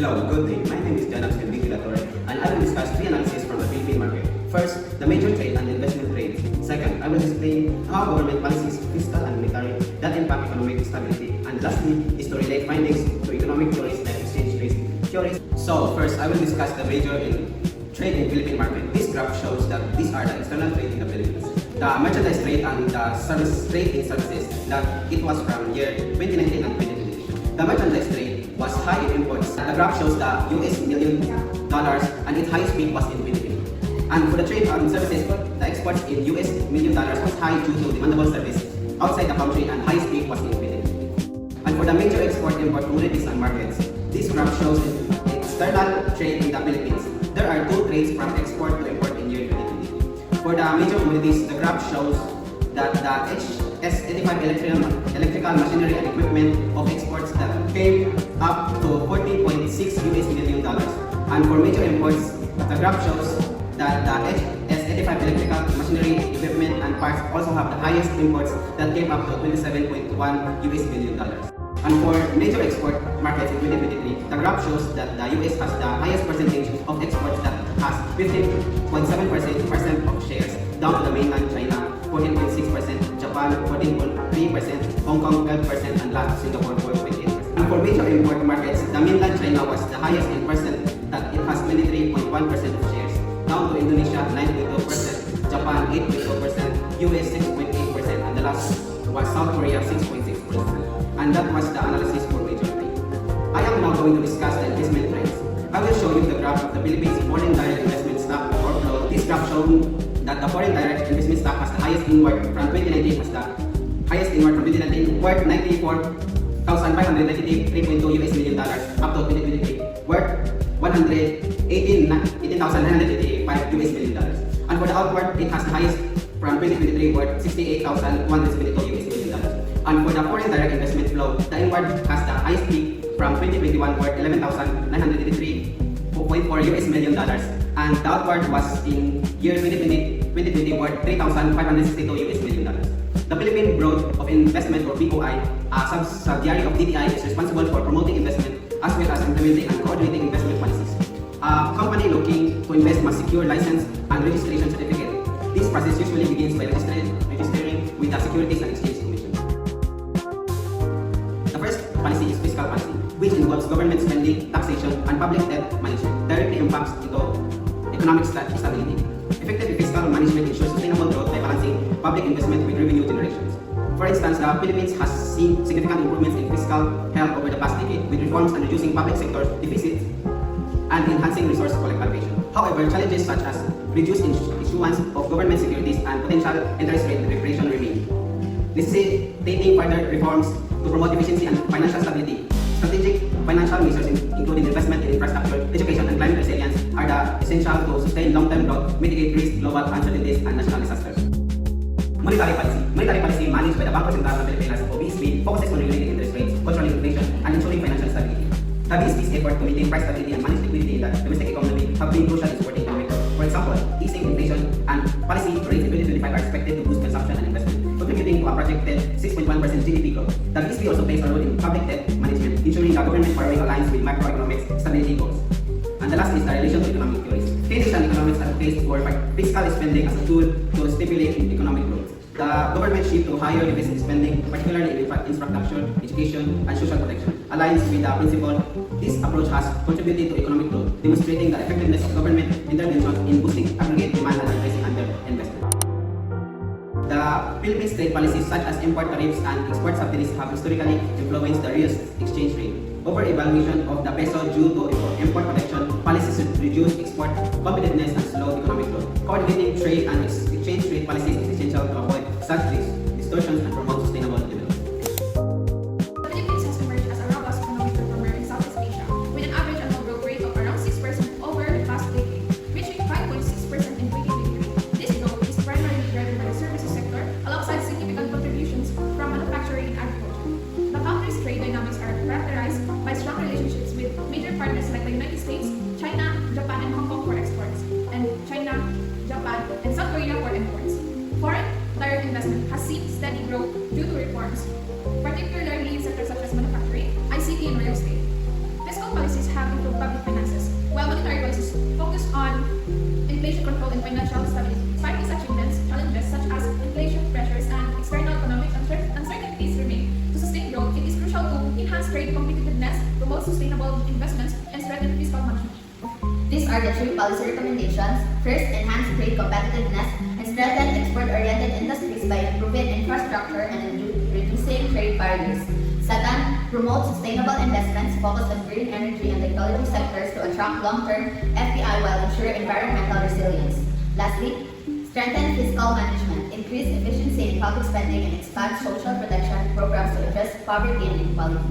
Hello, good day. My name is Janab and I will discuss three analyses from the Philippine market. First, the major trade and investment trade. Second, I will explain how government policies, fiscal and monetary, that impact economic stability. And lastly, is to relate findings to economic theories like exchange rate theories. So, first, I will discuss the major trade in Philippine market. This graph shows that these are the external trade in the Philippines. The merchandise trade and the service trade in services, that it was from year 2019 and 2020. The merchandise trade was high in imports. The graph shows the US million dollars and its highest peak was in 2020. And for the trade and services, the exports in US million dollars was high due to demandable service outside the country and highest peak was in 2020. And for the major export-import commodities and markets, this graph shows external trade in the Philippines. There are two trades from export to import in year 2020. For the major commodities, the graph shows that the HS85 electrical machinery and equipment of exports that came up to $40.6 million. And for major imports, the graph shows that the HS85 electrical machinery, equipment and parts also have the highest imports that came up to $27.1 million. And for major export markets in 2023, the graph shows that the US has the highest percentage of exports that has 15.7% of shares, down to the mainland China 14.6%, Japan 14.3%, Hong Kong 12%, and last Singapore 4.8%. And for major import markets, the mainland China was the highest in percent, that it has 23.1% of shares, down to Indonesia 9.2%, Japan 8.2%, US 6.8%, and the last was South Korea 6.6%. And that was the analysis for major trade. I am now going to discuss the investment trends. I will show you the graph of the Philippines foreign direct investment stock or flow. This graph shows that the foreign direct investment stock has the highest inward from 2019 has the highest inward from 2019 worth $94,593.2 million up to 2023 worth $118,985 million. And for the outward, it has the highest from 2023 worth $68,172 million. And for the foreign direct investment flow, the inward has the highest peak from 2021 worth $11,983.4 million. And the outward was in year 2020 worth $3,562 million. The Philippine Board of Investment or BOI, a subsidiary of DTI, is responsible for promoting investment as well as implementing and coordinating investment policies. A company looking to invest must secure license and registration certificate. This process usually begins by registering with the Securities and Exchange Commission. The first policy is fiscal policy, which involves government spending, taxation, and public debt management, directly impacts into economic stability. Effective fiscal management ensures sustainable growth by balancing public investment with revenue generations. For instance, the Philippines has seen significant improvements in fiscal health over the past decade, with reforms and reducing public sector deficits and enhancing resource allocation. However, challenges such as reduced issuance of government securities and potential interest rate repression remain. Necessitating further reforms to promote efficiency and financial stability. Strategic financial measures including investment in infrastructure, education, and climate resilience are the essential to sustain long-term growth, mitigate risk, global uncertainties, and national disasters. Monetary policy. Monetary policy managed by the Bangko Sentral ng Pilipinas o BSP focuses on regulating interest rates, controlling inflation, and ensuring financial stability. The BSP's effort to maintain price stability and manage liquidity in the domestic economy have been crucial in supporting economic growth. For example, easing inflation and policy rates in 2025 are expected to boost consumption and investment, contributing to a projected 6.1% GDP growth. The BSP also plays a role in public debt management, ensuring the government borrowing aligns with macroeconomic stability goals. And the last is the relation to economic theories. Keynesian economics advocates for fiscal spending as a tool to stimulate economic growth. The government shift to higher deficit spending, particularly in infrastructure, education, and social protection, aligns with the principle. This approach has contributed to economic growth, demonstrating the effectiveness of government intervention in boosting aggregate demand and addressing underinvestment. The Philippines trade policies such as import tariffs and export subsidies have historically influenced the real exchange rate. Over-evaluation of the peso due to import protection policies reduce export competitiveness and slow economic growth. Coordinating trade and exchange rate policies is essential to avoid such distortions and promote sustainable development. The Philippines has emerged as a robust economic performer in Southeast Asia, with an average annual growth rate of around 6% over the past decade, reaching 5.6% in 2023. This growth is primarily driven by the services sector, alongside significant contributions from manufacturing and agriculture. The country's trade dynamics are characterized by strong relationships with major partners like the United States, China, Japan, and Hong Kong for exports, and China, Japan, and South Korea for imports. Foreign direct investment has seen steady growth due to reforms, particularly in sectors such as manufacturing, ICT, and real estate. Fiscal policies have improved inflation control and financial stability. Despite these achievements, challenges such as inflation pressures and external economic uncertainties remain. To sustain growth, it is crucial to enhance trade competitiveness, promote sustainable investments, and strengthen fiscal management. These are the three policy recommendations. First, enhance trade competitiveness and strengthen export-oriented industries by improving infrastructure and reducing trade barriers. Second, promote sustainable investments focused on green energy and technology sectors to attract long-term FDI while ensuring environmental resilience. Lastly, strengthen fiscal management, increase efficiency in public spending, and expand social protection programs to address poverty and inequality.